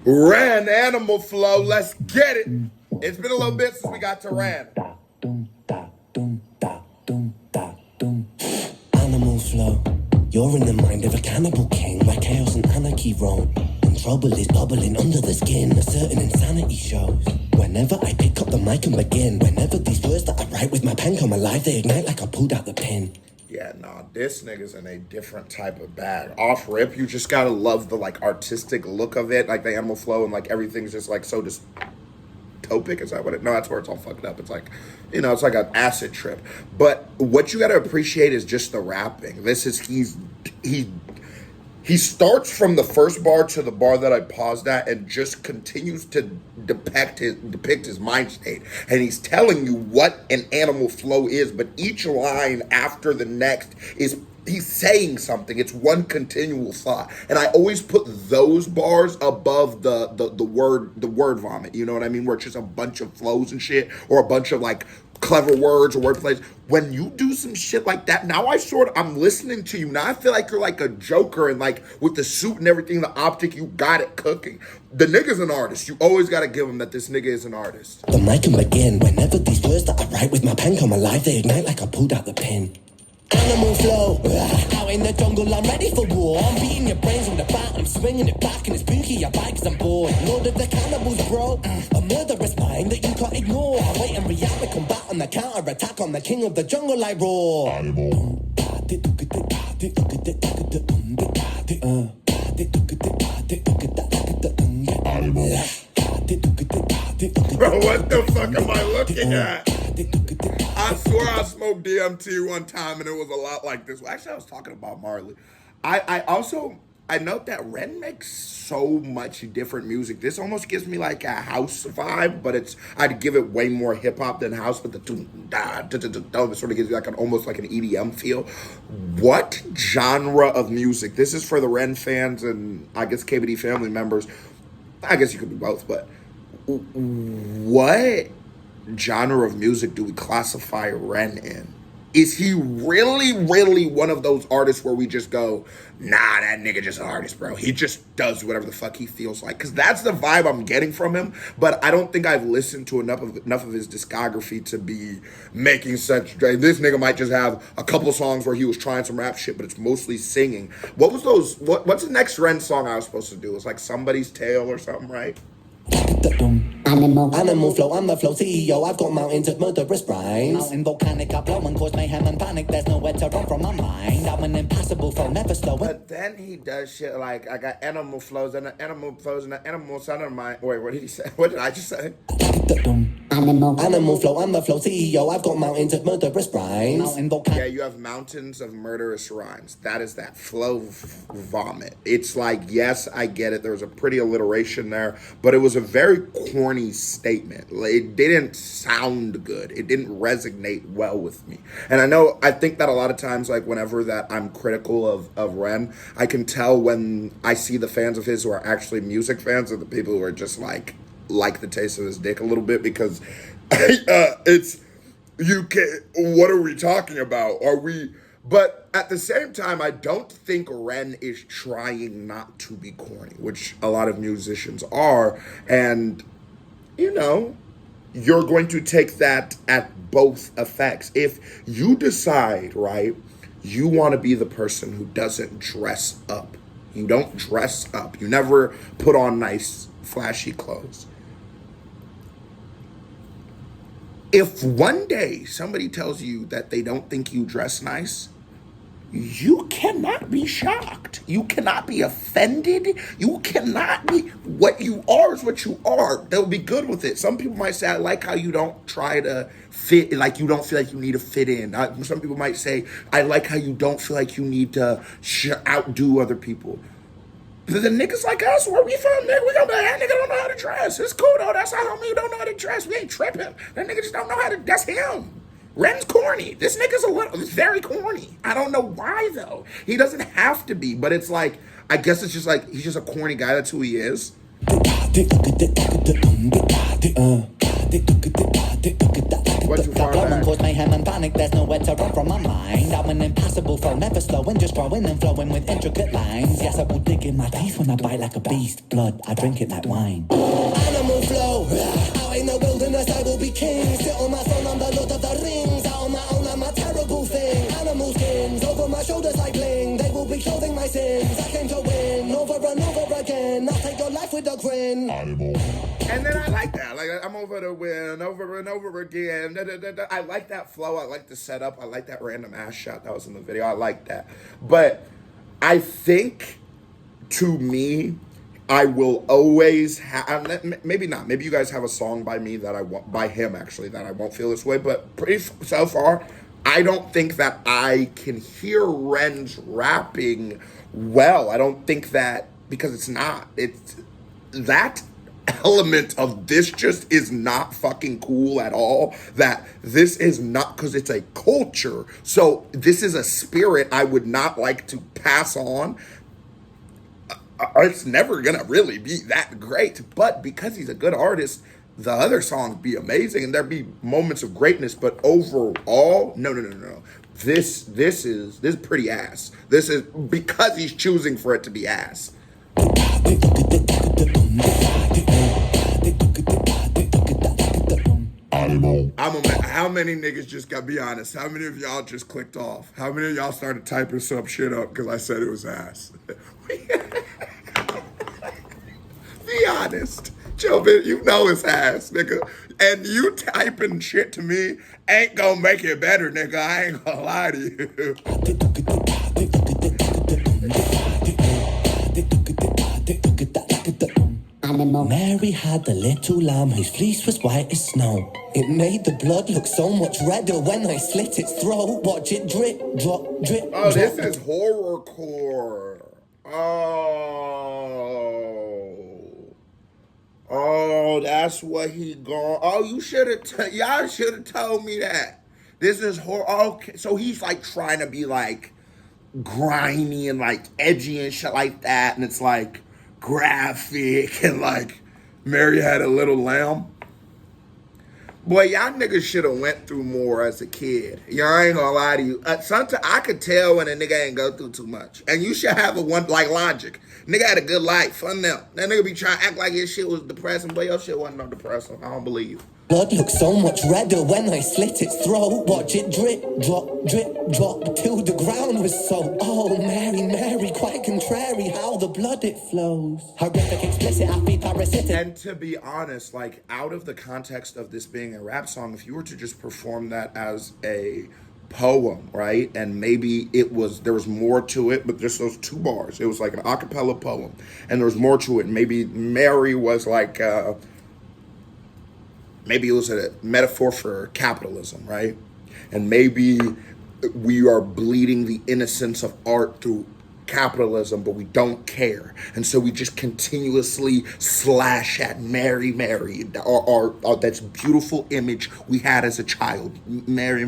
Ran Animal Flow, let's get it. It's been a little bit since we got to Ran. Animal Flow, you're in the mind of a cannibal king, where chaos and anarchy roam, and trouble is bubbling under the skin. A certain insanity shows whenever I pick up the mic and begin. Whenever these words that I write with my pen come alive, they ignite like I pulled out the pin. Yeah, nah, this nigga's in a different type of bag. Off rip, you just gotta love the like artistic look of it, like the Animal Flow, and like everything's just like so dystopic. Is that what it? No, that's where it's all fucked up. It's like, you know, it's like an acid trip. But what you gotta appreciate is just the rapping. This is he starts from the first bar to the bar that I paused at and just continues to depict his mind state. And he's telling you what an animal flow is, but each line after the next is he's saying something. It's one continual thought. And I always put those bars above the word vomit. You know what I mean? Where it's just a bunch of flows and shit, or a bunch of like clever words or wordplays. When you do some shit like that, now I'm listening to you. Now I feel like you're like a Joker, and like with the suit and everything, the optic, you got it cooking. The nigga's an artist. You always got to give him that this nigga is an artist. The mic can begin. Whenever these words that I write with my pen come alive, they ignite like I pulled out the pen. Animal flow, out in the jungle, I'm ready for war. I'm beating your brains with a bat, I'm swinging it back, and it's spooky, I bite cause I'm bored. Lord of the cannibals, bro, a murderous mind that you can't ignore. I wait and react to combat on the counter-attack, on the king of the jungle, I roar. Animal. Bro, what the fuck am I looking at? I swear I smoked DMT one time and it was a lot like this. Well, actually, I was talking about Marley. I note that Ren makes so much different music. This almost gives me like a house vibe, but I'd give it way more hip hop than house, but the it sort of gives you like almost like an EDM feel. What genre of music? This is for the Ren fans and I guess KBD family members. I guess you could do both, but what genre of music do we classify Ren in? Is he really, really one of those artists where we just go, nah, that nigga just an artist, bro. He just does whatever the fuck he feels like? Because that's the vibe I'm getting from him, but I don't think I've listened to enough of his discography to be making such... This nigga might just have a couple songs where he was trying some rap shit, but it's mostly singing. What's the next Ren song I was supposed to do? It's like Somebody's Tale or something, right? Animal flow, I'm the flow CEO. I've got mountains of murderous rhymes. Mountain volcanic, I blow and cause mayhem and panic. There's nowhere to run from my mind. I'm an impassable flow, never slow. But then he does shit like, I got animal flows and the animal flows and the animal son of mine. Wait, what did he say? What did I just say? Animal flow, I'm the flow CEO. I've got mountains of murderous rhymes. Yeah, you have mountains of murderous rhymes. That is that flow vomit. It's like, yes, I get it. There was a pretty alliteration there, but it was a very corny statement. It didn't sound good. It didn't resonate well with me. And I think that a lot of times, like whenever that I'm critical of Ren, I can tell when I see the fans of his who are actually music fans and the people who are just like the taste of his dick a little bit, because what are we talking about? But at the same time, I don't think Ren is trying not to be corny, which a lot of musicians are. And, you know, you're going to take that at both effects. If you decide, right, you want to be the person who doesn't dress up. You don't dress up. You never put on nice, flashy clothes. If one day somebody tells you that they don't think you dress nice, you cannot be shocked. You cannot be offended. You cannot be... What you are is what you are. They'll be good with it. Some people might say, I like how you don't try to fit, like you don't feel like you need to fit in. Some people might say, I like how you don't feel like you need to outdo other people. The niggas like us, where we from, nigga, we gonna be like, that nigga don't know how to dress. It's cool though, that's our homie who don't know how to dress. We ain't tripping. That nigga just don't know how to, that's him. Ren's corny. This nigga's it's very corny. I don't know why though. He doesn't have to be, but it's like, I guess it's just like, he's just a corny guy, that's who he is. Went too far Blow and back. cause mayhem and panic, there's nowhere to run from my mind. I'm an impassable foe, never slowing, just growing and flowing with intricate lines. Yes, I will dig in my teeth when I bite like a beast. Blood, I drink it like wine. Animal flow, out in the wilderness I will be king. Sit on my throne, I'm the Lord of the Rings. Out on my own, I'm a terrible thing. Animal skins, over my shoulders I bling. They will be clothing my sins. I came to win, over and over again. I'll take your life with a grin. And then I like that. Like, I'm over to win over and over again. Da, da, da, da. I like that flow. I like the setup. I like that random ass shot that was in the video. I like that. But I think, to me, I will always have, maybe not. Maybe you guys have a song by me that I want, by him actually, that I won't feel this way. But so far, I don't think that I can hear Ren's rapping well. I don't think that, because it's not. It's that element of this just is not fucking cool at all. That this is not, because it's a culture. So this is a spirit I would not like to pass on. It's never gonna really be that great, but because he's a good artist, the other songs be amazing and there be moments of greatness. But overall, no. This is pretty ass. This is because he's choosing for it to be ass. How many niggas just gotta be honest? How many of y'all just clicked off? How many of y'all started typing some shit up because I said it was ass? Be honest. Joe, you know it's ass, nigga. And you typing shit to me ain't gonna make it better, nigga. I ain't gonna lie to you. Mary had a little lamb whose fleece was white as snow. It made the blood look so much redder when I slit its throat. Watch it drip, drop, drip, Oh, drop. this is horrorcore. Oh, that's what he gone. Oh, y'all should have told me that. This is horror. Okay, so he's like trying to be like grimy and like edgy and shit like that, and it's like graphic and like Mary had a little lamb. Boy, y'all niggas should have went through more as a kid. Y'all ain't gonna lie to you. Sometimes I could tell when a nigga ain't go through too much. And you should have a one, like Logic. Nigga had a good life, fun now. That nigga be trying to act like his shit was depressing, but your shit wasn't no depressing. I don't believe you. Blood looks so much redder when I slit its throat. Watch it drip, drop, till the ground was so. Oh, Mary, quite contrary how the blood it flows. Horrific, explicit, happy, parasitic. And to be honest, like, out of the context of this being a rap song, if you were to just perform that as a poem, right? And maybe there was more to it, but just those two bars. It was like an a cappella poem, and there was more to it. Maybe Mary was like, maybe it was a metaphor for capitalism, right? And maybe we are bleeding the innocence of art through capitalism, but we don't care. And so we just continuously slash at Mary, or that's beautiful image we had as a child. Mary,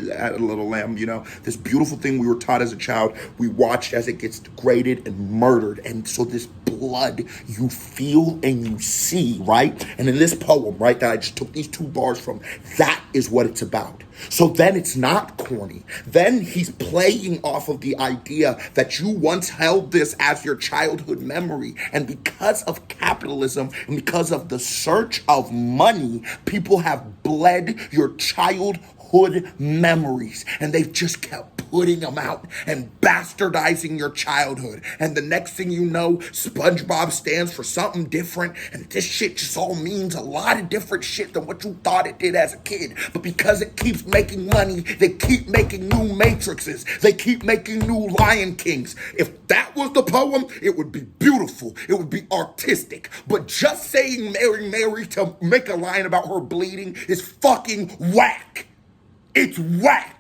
had a little lamb, you know, this beautiful thing we were taught as a child. We watched as it gets degraded and murdered. And so this blood you feel and you see, right? And in this poem, right, that I just took these two bars from, that is what it's about. So then it's not corny. Then he's playing off of the idea that you once held this as your childhood memory. And because of capitalism and because of the search of money, people have bled your childhood memories. And they've just kept putting them out and bastardizing your childhood. And the next thing you know, SpongeBob stands for something different. And this shit just all means a lot of different shit than what you thought it did as a kid. But because it keeps making money, they keep making new Matrixes. They keep making new Lion Kings. If that was the poem, it would be beautiful. It would be artistic. But just saying Mary to make a line about her bleeding is fucking whack. It's whack.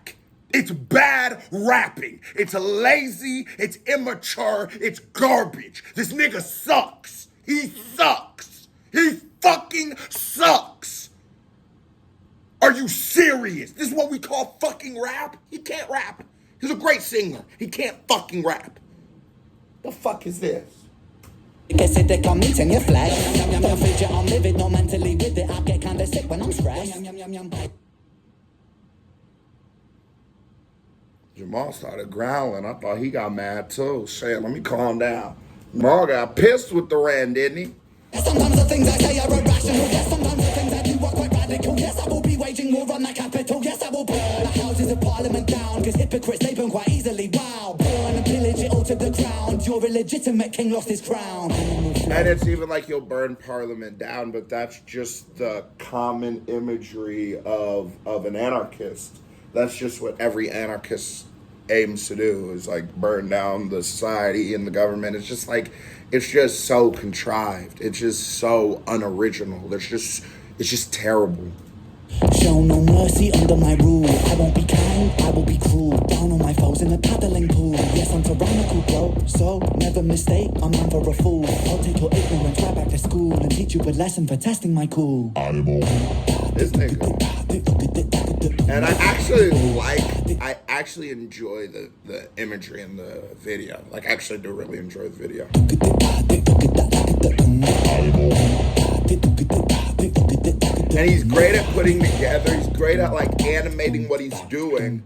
It's bad rapping. It's lazy. It's immature. It's garbage. This nigga sucks. He sucks. He fucking sucks. Are you serious? This is what we call fucking rap? He can't rap. He's a great singer. He can't fucking rap. The fuck is this? Guess it, they come meet in your flag. I'm fidget, I'm livid, not mentally with it. I get kinda sick when I'm stressed. Yum, yum, yum, yum, yum. Jamal started growling. I thought he got mad too. Shit, let me calm down. Jamal got pissed with the Rand, didn't he? Sometimes the things I say are irrational. Yes, sometimes the things I do are quite radical. Yes, I will be waging war on the capital. Yes, I will burn the houses of Parliament down. Cause hypocrites, they burn quite easily. Wow, burn and pillage it all to the ground. Your illegitimate king lost his crown. And it's even like he'll burn Parliament down, but that's just the common imagery of an anarchist. That's just what every anarchist aims to do, is like burn down the society and the government. It's just like, it's just so contrived. It's just so unoriginal. It's just terrible. Show no mercy under my rule. I won't be kind, I will be cruel. Down on my foes in a paddling pool. Yes, I'm tyrannical, bro. So never mistake, I'm in for a fool. I'll take your ignorance right back to school and teach you a lesson for testing my cool. This nigga. And I actually enjoy the imagery in the video. Like, I actually do really enjoy the video. And he's great at putting together. He's great at like animating what he's doing.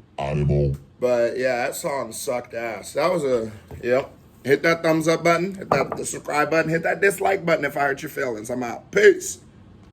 But yeah, that song sucked ass. That was yep. Hit that thumbs up button. Hit that subscribe button. Hit that dislike button if I hurt your feelings. I'm out. Peace.